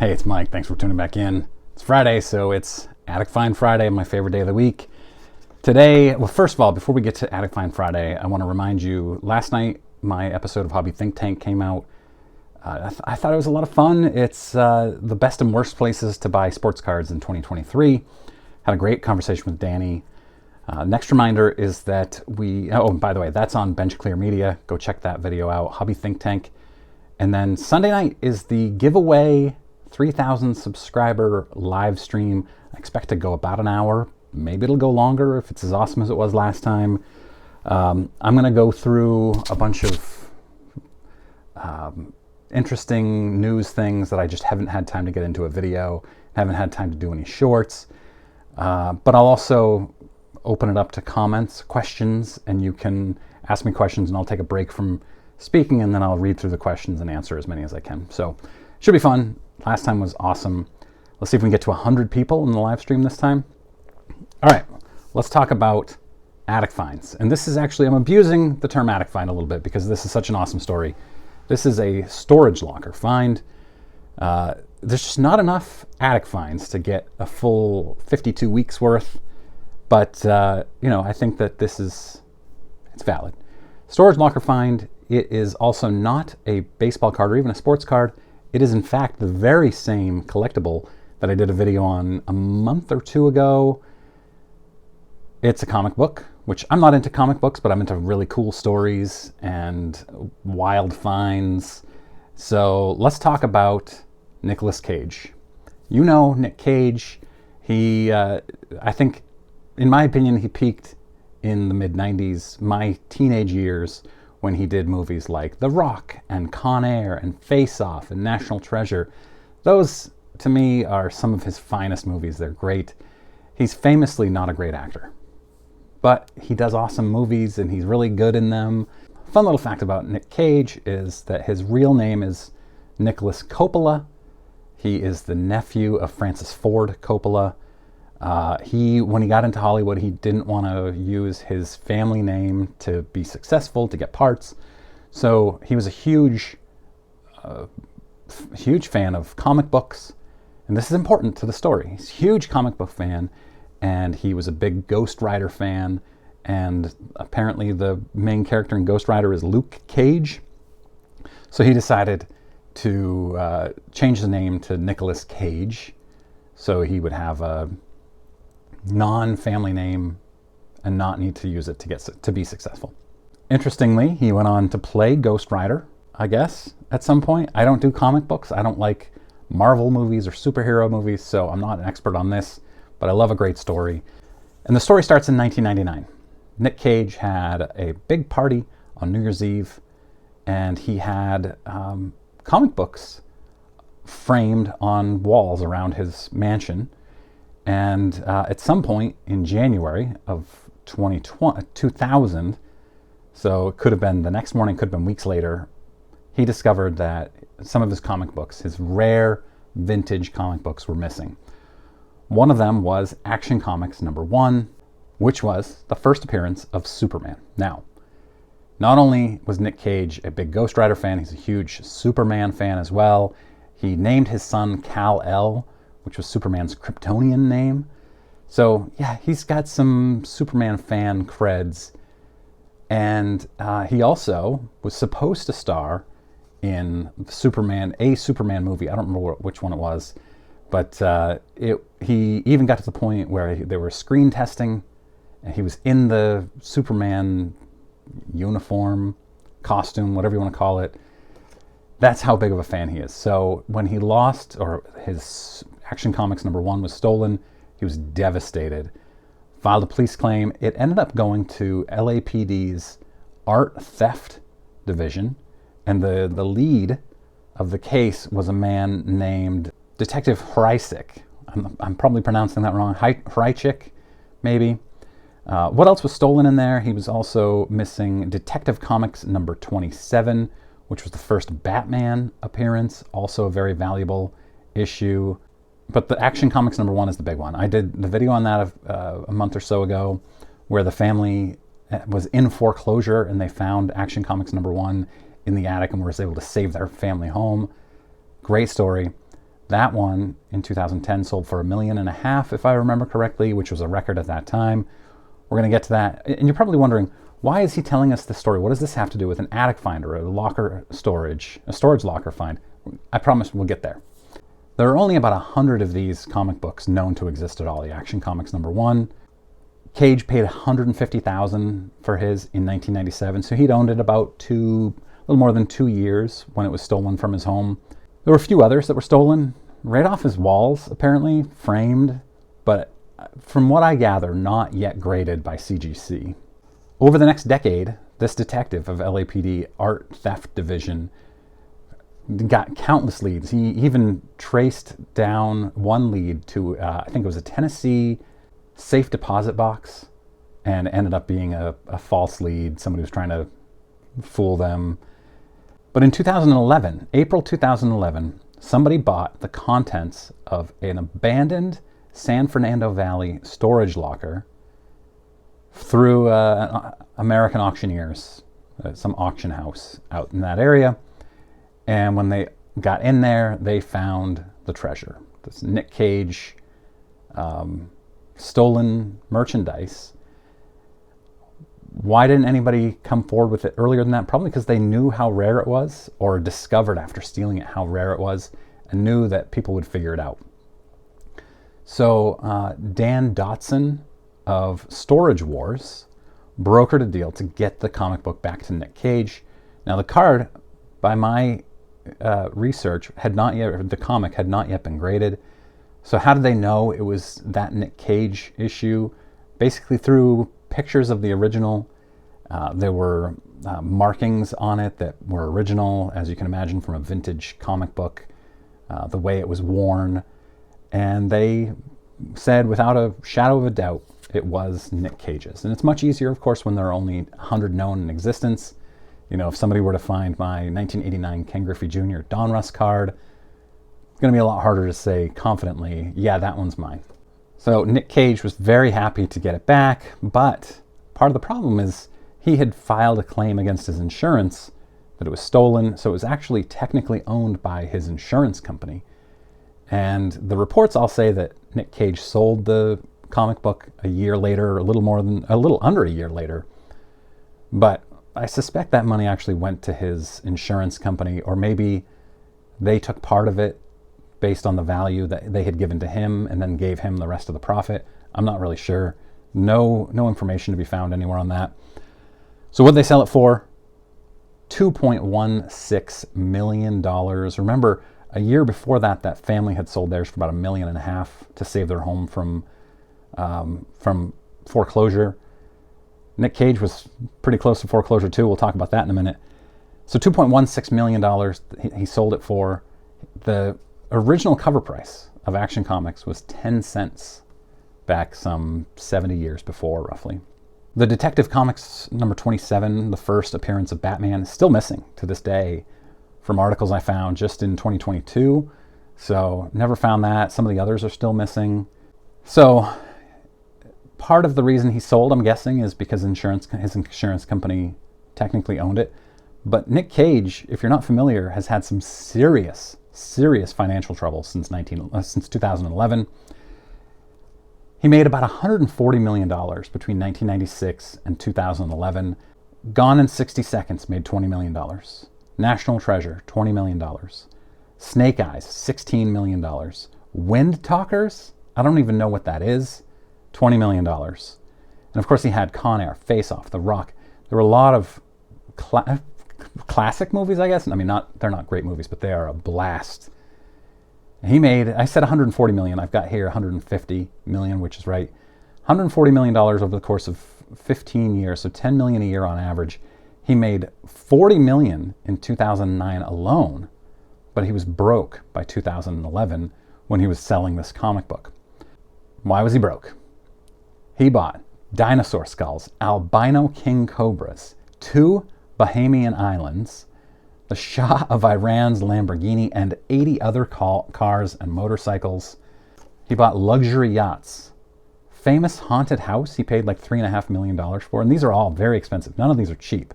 Hey, it's Mike. Thanks for tuning back in. It's Friday, so it's Attic Find Friday, my favorite day of the week. Today, well, first of all, before we get to Attic Find Friday, I want to remind you, last night, my episode of Hobby Think Tank came out. I thought it was a lot of fun. It's the best and worst places to buy sports cards in 2023. Had a great conversation with Danny. Next reminder is that by the way, that's on Bench Clear Media. Go check that video out, Hobby Think Tank. And then Sunday night is the giveaway 3,000 subscriber live stream. I expect to go about an hour. Maybe it'll go longer if it's as awesome as it was last time. I'm going to go through a bunch of interesting news things that I just haven't had time to get into a video, haven't had time to do any shorts. But I'll also open it up to comments, questions, and you can ask me questions and I'll take a break from speaking and then I'll read through the questions and answer as many as I can. So should be fun. Last time was awesome. Let's see if we can get to 100 people in the live stream this time. All right, let's talk about attic finds. And this is actually, I'm abusing the term attic find a little bit because this is such an awesome story. This is a storage locker find. There's just not enough attic finds to get a full 52 weeks worth. But, I think that it's valid. Storage locker find, it is also not a baseball card or even a sports card. It is in fact the very same collectible that I did a video on a month or two ago. It's a comic book, which I'm not into comic books, but I'm into really cool stories and wild finds. So let's talk about Nicolas Cage. You know Nick Cage. He, I think, in my opinion, he peaked in the mid-90s, my teenage years, when he did movies like The Rock and Con Air and Face Off and National Treasure. Those, to me, are some of his finest movies. They're great. He's famously not a great actor, but he does awesome movies and he's really good in them. Fun little fact about Nick Cage is that his real name is Nicolas Coppola. He is the nephew of Francis Ford Coppola. When he got into Hollywood, he didn't want to use his family name to be successful, to get parts. So he was a huge fan of comic books. And this is important to the story. He's a huge comic book fan. And he was a big Ghost Rider fan. And apparently the main character in Ghost Rider is Luke Cage. So he decided to change the name to Nicolas Cage. So he would have a non-family name and not need to use it to be successful. Interestingly, he went on to play Ghost Rider, I guess, at some point. I don't do comic books. I don't like Marvel movies or superhero movies, so I'm not an expert on this, but I love a great story. And the story starts in 1999. Nick Cage had a big party on New Year's Eve, and he had comic books framed on walls around his mansion. And at some point in January of 2000, so it could have been the next morning, could have been weeks later, he discovered that some of his comic books, his rare vintage comic books, were missing. One of them was Action Comics #1, which was the first appearance of Superman. Now, not only was Nick Cage a big Ghost Rider fan, he's a huge Superman fan as well. He named his son Kal-El, which was Superman's Kryptonian name. So yeah, he's got some Superman fan creds. And he also was supposed to star in a Superman movie. I don't remember which one it was, but he even got to the point where they were screen testing, and he was in the Superman uniform, costume, whatever you want to call it. That's how big of a fan he is. So when he lost, or his Action Comics #1 was stolen, he was devastated. Filed a police claim. It ended up going to LAPD's Art Theft Division, and the lead of the case was a man named Detective Hrycik. I'm probably pronouncing that wrong. Hrycik, maybe. What else was stolen in there? He was also missing Detective Comics #27, which was the first Batman appearance, also a very valuable issue. But the Action Comics #1 is the big one. I did the video on that a month or so ago, where the family was in foreclosure and they found Action Comics #1 in the attic and was able to save their family home. Great story. That one in 2010 sold for $1.5 million, if I remember correctly, which was a record at that time. We're going to get to that. And you're probably wondering, why is he telling us this story? What does this have to do with an attic find or a storage locker find? I promise we'll get there. There are only about 100 of these comic books known to exist at all. The Action Comics #1. Cage paid $150,000 for his in 1997, so he'd owned it about a little more than 2 years when it was stolen from his home. There were a few others that were stolen right off his walls, apparently, framed, but from what I gather, not yet graded by CGC. Over the next decade, this detective of LAPD Art Theft Division got countless leads. He even traced down one lead to, I think it was a Tennessee safe deposit box, and ended up being a false lead. Somebody was trying to fool them. But in 2011, April 2011, somebody bought the contents of an abandoned San Fernando Valley storage locker through American Auctioneers, some auction house out in that area. And when they got in there, they found the treasure. This Nick Cage stolen merchandise. Why didn't anybody come forward with it earlier than that? Probably because they knew how rare it was, or discovered after stealing it how rare it was, and knew that people would figure it out. So Dan Dotson of Storage Wars brokered a deal to get the comic book back to Nick Cage. Now the card, by my research, the comic had not yet been graded. So how did they know it was that Nick Cage issue? Basically through pictures of the original. There were markings on it that were original, as you can imagine, from a vintage comic book, the way it was worn. And they said without a shadow of a doubt it was Nick Cage's. And it's much easier, of course, when there are only 100 known in existence. You know, if somebody were to find my 1989 Ken Griffey Jr. Donruss card, it's going to be a lot harder to say confidently, yeah, that one's mine. So Nick Cage was very happy to get it back, but part of the problem is he had filed a claim against his insurance that it was stolen, so it was actually technically owned by his insurance company. And the reports all say that Nick Cage sold the comic book a year later, a little under a year later. But I suspect that money actually went to his insurance company, or maybe they took part of it based on the value that they had given to him and then gave him the rest of the profit. I'm not really sure. No information to be found anywhere on that. So what did they sell it for? $2.16 million. Remember, a year before that, that family had sold theirs for about $1.5 million to save their home from foreclosure. Nick Cage was pretty close to foreclosure too. We'll talk about that in a minute. So $2.16 million he sold it for. The original cover price of Action Comics was 10 cents back some 70 years before, roughly. The Detective Comics number 27, the first appearance of Batman, is still missing to this day from articles I found just in 2022. So never found that. Some of the others are still missing. So part of the reason he sold, I'm guessing, is because his insurance company technically owned it. But Nick Cage, if you're not familiar, has had some serious financial trouble since 2011. He made about $140 million between 1996 and 2011. Gone in 60 Seconds made $20 million. National Treasure, $20 million. Snake Eyes, $16 million. Wind Talkers, I don't even know what that is, $20 million. And of course he had Con Air, Face Off, The Rock. There were a lot of classic movies, I guess. I mean, they're not great movies, but they are a blast. He made, I said $140 million. I've got here $150 million, which is right. $140 million over the course of 15 years, so $10 million a year on average. He made $40 million in 2009 alone, but he was broke by 2011 when he was selling this comic book. Why was he broke? He bought dinosaur skulls, albino king cobras, 2 Bahamian islands, the Shah of Iran's Lamborghini, and 80 other cars and motorcycles. He bought luxury yachts. Famous haunted house he paid like $3.5 million for, and these are all very expensive. None of these are cheap.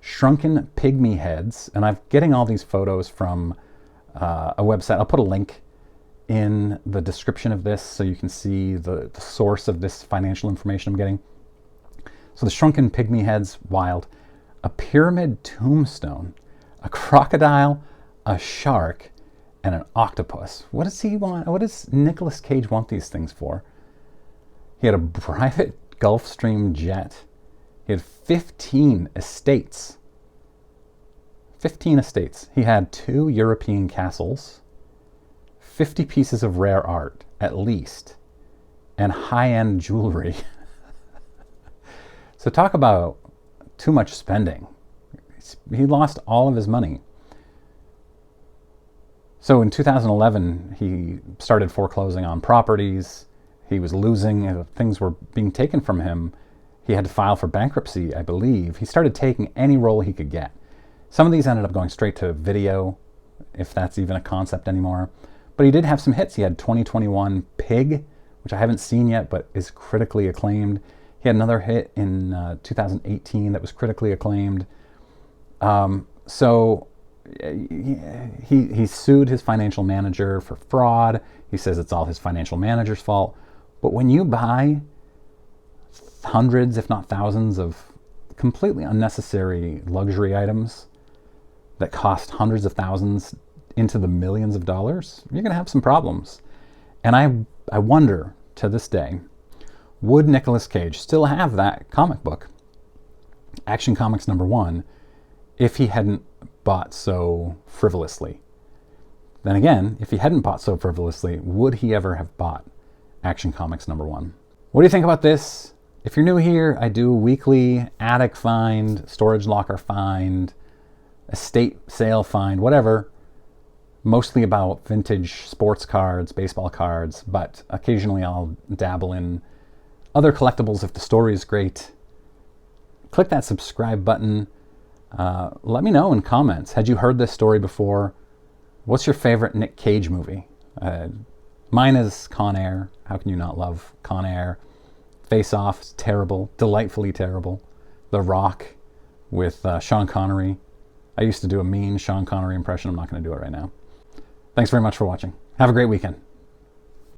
Shrunken pygmy heads, and I'm getting all these photos from a website. I'll put a link in the description of this so you can see the source of this financial information I'm getting. So the shrunken pygmy head's wild. A pyramid tombstone, a crocodile, a shark, and an octopus. What does he want? What does Nicolas Cage want these things for? He had a private Gulfstream jet. He had 15 estates. 15 estates. He had 2 European castles, 50 pieces of rare art, at least, and high-end jewelry. So talk about too much spending. He lost all of his money. So in 2011, he started foreclosing on properties. He was losing, things were being taken from him. He had to file for bankruptcy, I believe. He started taking any role he could get. Some of these ended up going straight to video, if that's even a concept anymore. But he did have some hits. He had 2021 Pig, which I haven't seen yet, but is critically acclaimed. He had another hit in 2018 that was critically acclaimed. So he sued his financial manager for fraud. He says it's all his financial manager's fault. But when you buy hundreds, if not thousands, of completely unnecessary luxury items that cost hundreds of thousands into the millions of dollars, you're going to have some problems. And I wonder to this day, would Nicolas Cage still have that comic book, Action Comics #1, if he hadn't bought so frivolously? Then again, if he hadn't bought so frivolously, would he ever have bought Action Comics #1? What do you think about this? If you're new here, I do weekly attic find, storage locker find, estate sale find, whatever. Mostly about vintage sports cards, baseball cards, but occasionally I'll dabble in other collectibles if the story is great. Click that subscribe button. Let me know in comments. Had you heard this story before? What's your favorite Nick Cage movie? Mine is Con Air. How can you not love Con Air? Face Off is terrible, delightfully terrible. The Rock with Sean Connery. I used to do a mean Sean Connery impression. I'm not going to do it right now. Thanks very much for watching. Have a great weekend.